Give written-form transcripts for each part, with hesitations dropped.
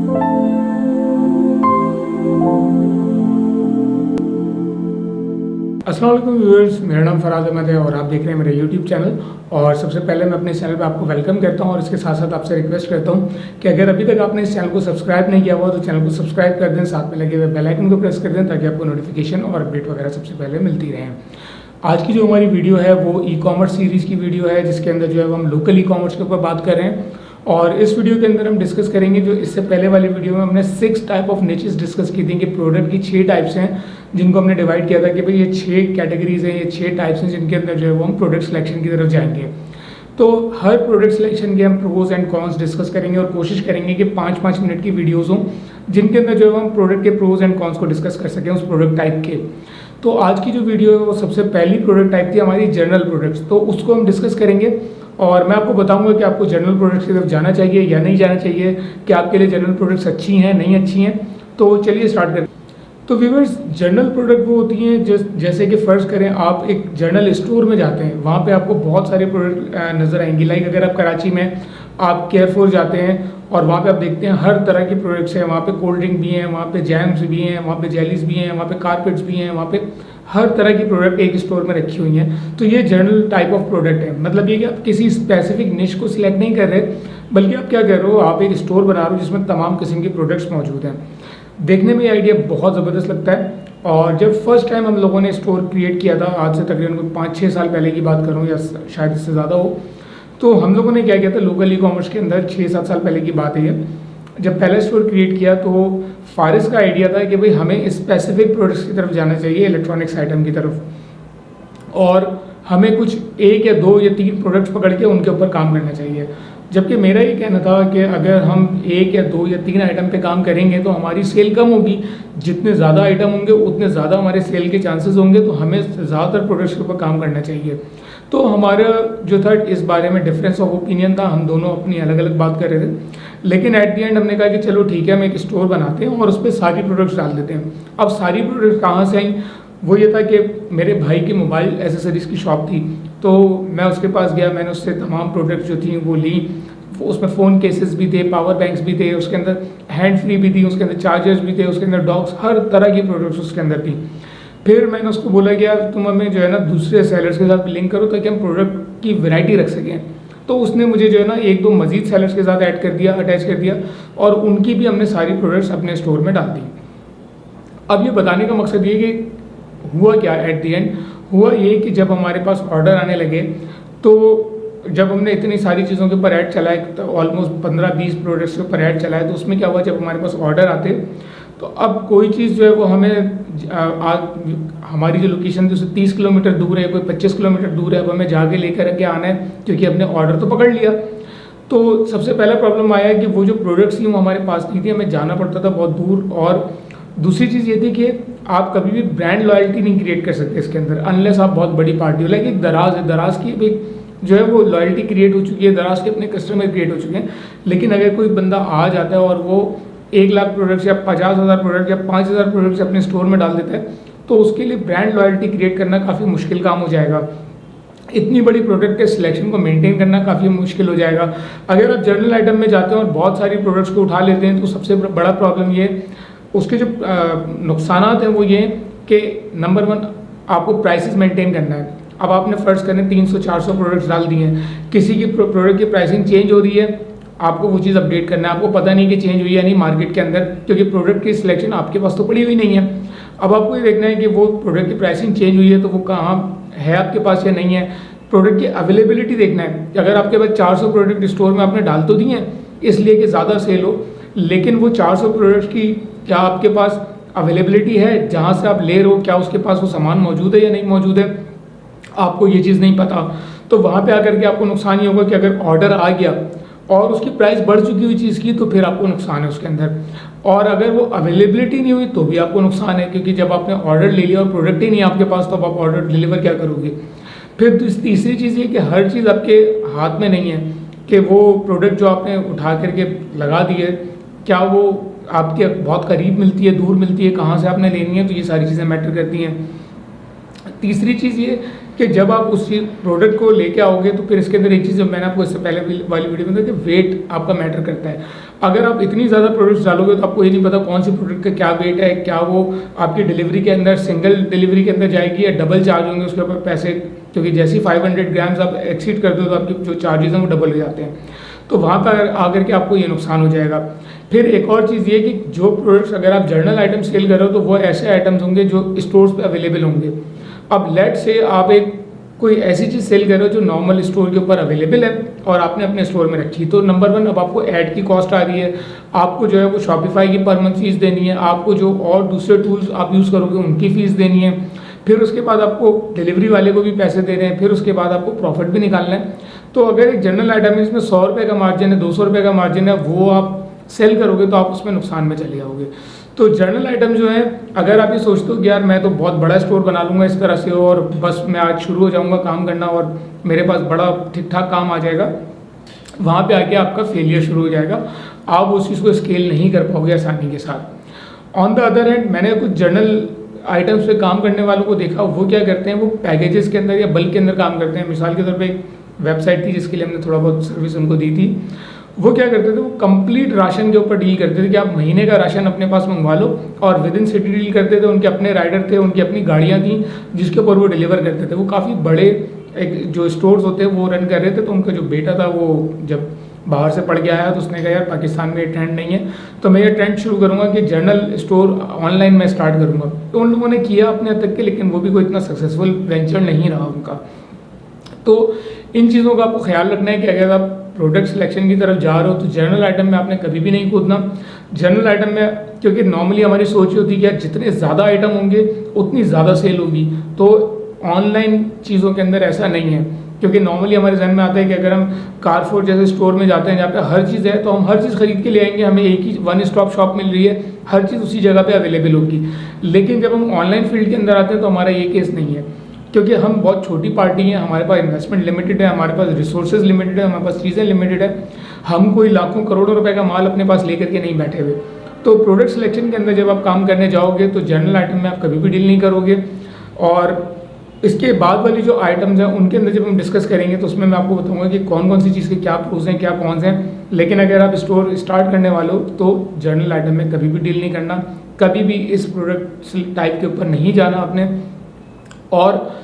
अस्सलाम वालेकुम व्यूअर्स, मेरा नाम फराज अहमद है और आप देख रहे हैं मेरा यूट्यूब चैनल। और सबसे पहले मैं अपने चैनल पे आपको वेलकम करता हूं और इसके साथ साथ आपसे रिक्वेस्ट करता हूं कि अगर अभी तक आपने इस चैनल को सब्सक्राइब नहीं किया हुआ तो चैनल को सब्सक्राइब कर दें, साथ में लगे हुए बेल आइकन को प्रेस कर दें ताकि आपको नोटिफिकेशन और अपडेट वगैरह सबसे पहले मिलती रहें। आज की जो हमारी वीडियो है वो ई कॉमर्स सीरीज़ की वीडियो है, जिसके अंदर जो है हम लोकल ई कॉमर्स के ऊपर बात कर रहे हैं। और इस वीडियो के अंदर हम डिस्कस करेंगे, जो इससे पहले वाली वीडियो में हमने 6 टाइप ऑफ निचेस डिस्कस की थी कि प्रोडक्ट की 6 टाइप्स हैं जिनको हमने डिवाइड किया था कि भाई ये 6 कैटेगरीज हैं, ये 6 टाइप्स हैं जिनके अंदर जो है वो हम प्रोडक्ट सिलेक्शन की तरफ जाएंगे। तो हर प्रोडक्ट सिलेक्शन के हम प्रोज एंड कॉन्स डिस्कस करेंगे और कोशिश करेंगे कि 5-5 मिनट की वीडियोज़ हों जिनके अंदर जो है हम प्रोडक्ट के प्रोज एंड कॉन्स को डिस्कस कर सकें उस प्रोडक्ट टाइप के। तो आज की जो वीडियो है वो सबसे पहली प्रोडक्ट टाइप थी हमारी जनरल प्रोडक्ट्स, तो उसको हम डिस्कस करेंगे और मैं आपको बताऊंगा कि आपको जनरल प्रोडक्ट्स की तरफ जाना चाहिए या नहीं जाना चाहिए, कि आपके लिए जनरल प्रोडक्ट्स अच्छी हैं नहीं अच्छी हैं। तो चलिए स्टार्ट करें। तो व्यूअर्स, जनरल प्रोडक्ट वो होती हैं जैसे कि फ़र्ज़ करें आप एक जनरल स्टोर में जाते हैं, वहाँ पे आपको बहुत सारे प्रोडक्ट नज़र आएंगे। लाइक अगर आप कराची में आप केयरफोर जाते हैं और वहाँ पे आप देखते हैं हर तरह की प्रोडक्ट्स हैं, वहाँ पे कोल्ड ड्रिंक भी हैं, वहाँ पे जैम्स भी हैं, वहाँ पे जेलीज भी हैं, वहाँ पे कारपेट्स भी हैं, वहाँ पे हर तरह की प्रोडक्ट एक स्टोर में रखी हुई हैं। तो ये जनरल टाइप ऑफ प्रोडक्ट है। मतलब ये कि आप किसी स्पेसिफिक निश को सिलेक्ट नहीं कर रहे, बल्कि आप क्या कर रहे हो, आप एक स्टोर बना रहे हो जिसमें तमाम किस्म के प्रोडक्ट्स मौजूद हैं। देखने में ये आइडिया बहुत ज़बरदस्त लगता है। और जब फर्स्ट टाइम हम लोगों ने स्टोर क्रिएट किया था, आज से तकरीबन 5-6 साल पहले की बात करूँ या शायद इससे ज़्यादा हो, तो हम लोगों ने क्या किया था लोकल ई कॉमर्स के अंदर, 6-7 साल पहले की बात है ये। जब पहला स्टोर क्रिएट किया तो फारिस का आइडिया था कि भाई हमें स्पेसिफिक प्रोडक्ट्स की तरफ जाना चाहिए, इलेक्ट्रॉनिक्स आइटम की तरफ, और हमें कुछ 1 या 2 या 3 प्रोडक्ट्स पकड़ के उनके ऊपर काम करना चाहिए। जबकि मेरा ये कहना था कि अगर हम 1 या 2 या 3 आइटम पे काम करेंगे तो हमारी सेल कम होगी, जितने ज़्यादा आइटम होंगे उतने ज़्यादा हमारे सेल के चांसेस होंगे, तो हमें ज़्यादातर प्रोडक्ट्स के ऊपर काम करना चाहिए। तो हमारा जो था इस बारे में डिफरेंस ऑफ ओपिनियन था, हम दोनों अपनी अलग अलग बात कर रहे थे। लेकिन एट दी एंड हमने कहा कि चलो ठीक है, हम एक स्टोर बनाते हैं और उस पर सारी प्रोडक्ट्स डाल देते हैं। अब सारी प्रोडक्ट्स कहाँ से आई, वो ये था कि मेरे भाई की मोबाइल एसेसरीज़ की शॉप थी, तो मैं उसके पास गया, मैंने उससे तमाम प्रोडक्ट्स जो थी वो ली। उसमें फ़ोन केसेस भी थे, पावर बैंक्स भी थे, उसके अंदर हैंड फ्री भी थी, उसके अंदर चार्जर्स भी थे, उसके अंदर डॉक्स, हर तरह की प्रोडक्ट्स उसके अंदर थी। फिर मैंने उसको बोला कि यार तुम हमें जो है ना दूसरे सेलर्स के साथ लिंक करो ताकि हम प्रोडक्ट की वैरायटी रख सकें। तो उसने मुझे जो है ना 1-2 मजीद सेलर्स के साथ ऐड कर दिया, अटैच कर दिया, और उनकी भी हमने सारी प्रोडक्ट्स अपने स्टोर में डाल दी। अब ये बताने का मकसद ये कि हुआ क्या, एट दी एंड हुआ ये कि जब हमारे पास ऑर्डर आने लगे, तो जब हमने इतनी सारी चीज़ों के ऊपर ऐड चलाए, तो ऑलमोस्ट 15-20 प्रोडक्ट्स के ऊपर ऐड चलाए, तो उसमें क्या हुआ, जब हमारे पास ऑर्डर आते तो अब कोई चीज़ जो है वो हमें हमारी जो लोकेशन थी उससे 30 किलोमीटर दूर है, कोई 25 किलोमीटर दूर है, अब हमें जाके लेकर के आना है क्योंकि हमने ऑर्डर तो पकड़ लिया। तो सबसे पहला प्रॉब्लम आया कि वो जो प्रोडक्ट्स थी वो हमारे पास नहीं थी, हमें जाना पड़ता था बहुत दूर। और दूसरी चीज़ ये थी कि आप कभी भी ब्रांड लॉयल्टी नहीं क्रिएट कर सकते इसके अंदर, अनलेस आप बहुत बड़ी पार्टी हो। लाइक एक दराज है, दराज की एक जो है वो लॉयल्टी क्रिएट हो चुकी है, दराज के अपने कस्टमर क्रिएट हो चुके हैं। लेकिन अगर कोई बंदा आ जाता है और वो 1 लाख प्रोडक्ट्स या 50,000 प्रोडक्ट या 5,000 प्रोडक्ट्स अपने स्टोर में डाल देता है, तो उसके लिए ब्रांड लॉयल्टी क्रिएट करना काफ़ी मुश्किल काम हो जाएगा। इतनी बड़ी प्रोडक्ट के सिलेक्शन को मेंटेन करना काफ़ी मुश्किल हो जाएगा। अगर आप जनरल आइटम में जाते हैं और बहुत सारी प्रोडक्ट्स को उठा लेते हैं, तो सबसे बड़ा प्रॉब्लम ये, उसके जो नुकसानात हैं वो ये कि नंबर 1 आपको प्राइसेस मेंटेन करना है। अब आपने फ़र्ज़ करें 300-400 प्रोडक्ट्स डाल दिए हैं, किसी की प्रोडक्ट की प्राइसिंग चेंज हो रही है, आपको वो चीज़ अपडेट करना है, आपको पता नहीं कि चेंज हुई है नहीं मार्केट के अंदर, क्योंकि प्रोडक्ट की सिलेक्शन आपके पास तो पड़ी हुई नहीं है। अब आपको ये देखना है कि वो प्रोडक्ट की प्राइसिंग चेंज हुई है तो वो कहाँ है आपके पास या नहीं है। प्रोडक्ट की अवेलेबिलिटी देखना है, अगर आपके पास 400 प्रोडक्ट स्टोर में आपने डाल तो दिए हैं इसलिए कि ज़्यादा सेल हो, लेकिन वो 400 प्रोडक्ट्स की क्या आपके पास अवेलेबिलिटी है, जहाँ से आप ले रहे हो क्या उसके पास वो सामान मौजूद है या नहीं मौजूद है, आपको ये चीज़ नहीं पता। तो वहाँ पे आकर के आपको नुकसान ये होगा कि अगर ऑर्डर आ गया और उसकी प्राइस बढ़ चुकी हुई चीज़ की, तो फिर आपको नुकसान है उसके अंदर। और अगर वो अवेलेबिलिटी नहीं हुई तो भी आपको नुकसान है, क्योंकि जब आपने ऑर्डर ले लिया और प्रोडक्ट ही नहीं आपके पास, तो आप ऑर्डर डिलीवर क्या करोगे। फिर तीसरी चीज़ ये कि हर चीज़ आपके हाथ में नहीं है कि वो प्रोडक्ट जो आपने उठा करके लगा दी है, क्या वो आपके बहुत करीब मिलती है, दूर मिलती है, कहाँ से आपने लेनी है, तो ये सारी चीज़ें मैटर करती हैं। तीसरी चीज़ ये कि जब आप उस चीज़ प्रोडक्ट को लेके आओगे तो फिर इसके अंदर एक चीज़ जो मैंने आपको इससे पहले वाली वीडियो में बताया कि वेट आपका मैटर करता है। अगर आप इतनी ज़्यादा प्रोडक्ट्स डालोगे तो आपको ये नहीं पता कौन सी प्रोडक्ट का क्या वेट है, क्या वो आपकी डिलीवरी के अंदर सिंगल डिलीवरी के अंदर जाएगी या डबल चार्ज होंगे उसके ऊपर पैसे, क्योंकि जैसे ही 500 ग्राम्स आप एक्सीड कर दो तो आपके जो चार्जेस हैं वो डबल हो जाते हैं। तो वहाँ पर आकर के आपको ये नुकसान हो जाएगा। फिर एक और चीज़ ये कि जो प्रोडक्ट्स अगर आप जर्नल आइटम सेल कर रहे हो तो वो ऐसे आइटम्स होंगे जो स्टोर्स पे अवेलेबल होंगे। अब लेट से आप एक कोई ऐसी चीज़ सेल कर रहे हो जो नॉर्मल स्टोर के ऊपर अवेलेबल है और आपने अपने स्टोर में रखी, तो नंबर 1 अब आपको ऐड की कॉस्ट आ रही है, आपको जो है वो शॉपिफाई की पर मंथ फीस देनी है, आपको जो और दूसरे टूल्स आप यूज़ करोगे उनकी फ़ीस देनी है, फिर उसके बाद आपको डिलीवरी वाले को भी पैसे देने हैं, फिर उसके बाद आपको प्रॉफिट भी निकालना है। तो अगर एक जनरल आइटम है इसमें 100 रुपये का मार्जिन है, 200 रुपये का मार्जिन है, वो आप सेल करोगे तो आप उसमें नुकसान में चले जाओगे। तो जर्नल आइटम जो है, अगर आप ये सोचते हो कि यार मैं तो बहुत बड़ा स्टोर बना लूँगा इस तरह से और बस मैं आज शुरू हो जाऊँगा काम करना और मेरे पास बड़ा ठीक ठाक काम आ जाएगा, वहाँ पे आके आपका फेलियर शुरू हो जाएगा, आप उस चीज़ को स्केल नहीं कर पाओगे आसानी के साथ। ऑन द अदर हैंड मैंने कुछ जर्नल आइटम्स पे काम करने वालों को देखा, वो क्या करते हैं, वो पैकेजेस के अंदर या बल्क के अंदर काम करते हैं। मिसाल के तौर पे एक वेबसाइट थी जिसके लिए हमने थोड़ा बहुत सर्विस उनको दी थी, वो क्या करते थे, वो कंप्लीट राशन के ऊपर डील करते थे कि आप महीने का राशन अपने पास मंगवा लो, और विद इन सिटी डील करते थे। उनके अपने राइडर थे, उनकी अपनी गाड़ियाँ थी जिसके ऊपर वो डिलीवर करते थे। वो काफ़ी बड़े एक जो स्टोर्स होते हैं वो रन कर रहे थे। तो उनका जो बेटा था वो जब बाहर से पढ़ के आया तो उसने कहा यार पाकिस्तान में ये ट्रेंड नहीं है, तो मैं ये ट्रेंड शुरू करूँगा कि जर्नल स्टोर ऑनलाइन में स्टार्ट करूँगा। तो उन लोगों ने किया अपने हद तक के, लेकिन वो भी कोई इतना सक्सेसफुल वेंचर नहीं रहा उनका। तो इन चीज़ों का आपको ख्याल रखना है कि अगर आप प्रोडक्ट सिलेक्शन की तरफ जा रहे हो तो जर्नल आइटम में आपने कभी भी नहीं कूदना। जर्नल आइटम में क्योंकि नॉर्मली हमारी सोच ये होती है कि यार जितने ज़्यादा आइटम होंगे उतनी ज़्यादा सेल होगी, तो ऑनलाइन चीज़ों के अंदर ऐसा नहीं है। क्योंकि नॉर्मली हमारे जहन में आता है कि अगर हम कारफोर जैसे स्टोर में जाते हैं जहाँ पे हर चीज़ है तो हम हर चीज़ खरीद के ले आएंगे, हमें एक ही वन स्टॉप शॉप मिल रही है, हर चीज़ उसी जगह पे अवेलेबल होगी। लेकिन जब हम ऑनलाइन फील्ड के अंदर आते हैं तो हमारा ये केस नहीं है, क्योंकि हम बहुत छोटी पार्टी हैं, हमारे पास इन्वेस्टमेंट लिमिटेड है, हमारे पास रिसोर्सेज लिमिटेड है, हमारे पास चीज़ें लिमिटेड है। हम कोई लाखों करोड़ों रुपए का माल अपने पास लेकर के नहीं बैठे हुए। तो प्रोडक्ट सिलेक्शन के अंदर जब आप काम करने जाओगे तो जनरल आइटम में आप कभी भी डील नहीं करोगे। और इसके बाद वाली जो आइटम्स हैं उनके अंदर जब हम डिस्कस करेंगे तो उसमें मैं आपको बताऊंगा कि कौन कौन सी चीज़ के क्या प्रोज हैं, क्या कौन से हैं। लेकिन अगर आप स्टोर स्टार्ट करने वाले हो तो जर्नल आइटम में कभी भी डील नहीं करना, कभी भी इस प्रोडक्ट टाइप के ऊपर नहीं जाना आपने। और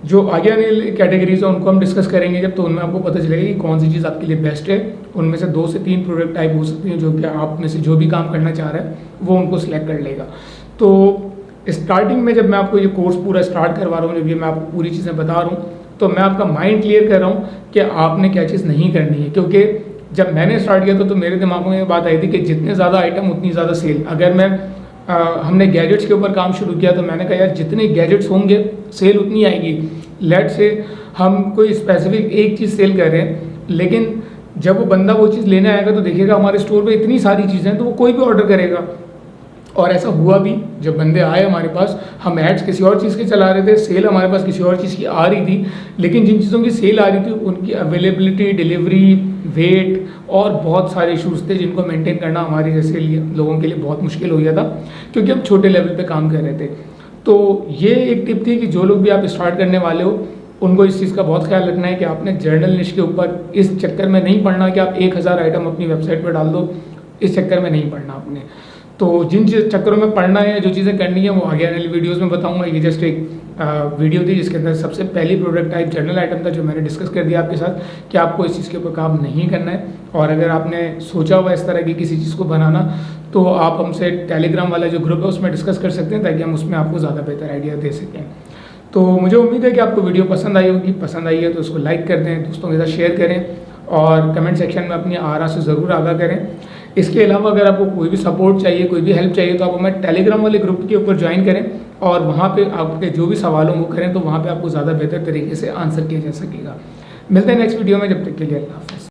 जो आगे आने कैटेगरीज है उनको हम डिस्कस करेंगे जब, तो उनमें आपको पता चलेगा कि कौन सी चीज़ आपके लिए बेस्ट है। उनमें से 2 से 3 प्रोडक्ट टाइप हो सकती हैं जो कि आप में से जो भी काम करना चाह रहा है वो उनको सिलेक्ट कर लेगा। तो स्टार्टिंग में जब मैं आपको ये कोर्स पूरा स्टार्ट करवा रहा हूँ, जब ये मैं आपको पूरी चीज़ें बता रहा हूँ, तो मैं आपका माइंड क्लियर कर रहा हूँ कि आपने क्या चीज़ नहीं करनी है। क्योंकि जब मैंने स्टार्ट किया तो मेरे दिमाग में ये बात आई थी कि जितने ज़्यादा आइटम उतनी ज़्यादा सेल। अगर मैं हमने गैजेट्स के ऊपर काम शुरू किया तो मैंने कहा यार जितने गैजेट्स होंगे सेल उतनी आएगी। लेट से हम कोई स्पेसिफिक एक चीज़ सेल कर रहे हैं, लेकिन जब वो बंदा वो चीज़ लेने आएगा तो देखेगा हमारे स्टोर पे इतनी सारी चीज़ें हैं तो वो कोई भी ऑर्डर करेगा। और ऐसा हुआ भी, जब बंदे आए हमारे पास, हम एड्स किसी और चीज़ के चला रहे थे, सेल हमारे पास किसी और चीज़ की आ रही थी, लेकिन जिन चीज़ों की सेल आ रही थी उनकी अवेलेबिलिटी, डिलीवरी, वेट और बहुत सारे इशूज़ थे जिनको मेंटेन करना हमारे जैसे लोगों के लिए बहुत मुश्किल हो गया था, क्योंकि हम छोटे लेवल पे काम कर रहे थे। तो ये एक टिप थी कि जो लोग भी आप स्टार्ट करने वाले हो उनको इस चीज़ का बहुत ख्याल रखना है कि आपने जर्नल निश के ऊपर इस चक्कर में नहीं पढ़ना कि आप 1000 आइटम अपनी वेबसाइट पर डाल दो, इस चक्कर में नहीं पढ़ना आपने। तो जिन चक्करों में पढ़ना है, जो चीज़ें करनी है, वो आगे आने वाली वीडियोस में बताऊंगा। ये जस्ट एक वीडियो थी जिसके अंदर सबसे पहली प्रोडक्ट टाइप जर्नल आइटम था जो मैंने डिस्कस कर दिया आपके साथ कि आपको इस चीज़ के ऊपर काम नहीं करना है। और अगर आपने सोचा हुआ इस तरह की किसी चीज़ को बनाना तो आप हमसे टेलीग्राम वाला जो ग्रुप है उसमें डिस्कस कर सकते हैं, ताकि हम उसमें आपको ज़्यादा बेहतर आइडिया दे सकें। तो मुझे उम्मीद है कि आपको वीडियो पसंद आई होगी। पसंद आई है तो उसको लाइक कर दें, दोस्तों के साथ शेयर करें और कमेंट सेक्शन में अपनी आरा से ज़रूर आगाह करें। इसके अलावा अगर आपको कोई भी सपोर्ट चाहिए, कोई भी हेल्प चाहिए, तो आप हमारे टेलीग्राम वाले ग्रुप के ऊपर ज्वाइन करें और वहाँ पे आपके जो भी सवाल हो वो करें, तो वहाँ पे आपको ज़्यादा बेहतर तरीके से आंसर किया जा सकेगा। मिलते हैं नेक्स्ट वीडियो में, जब तक के लिए अल्लाह हाफ़िज़।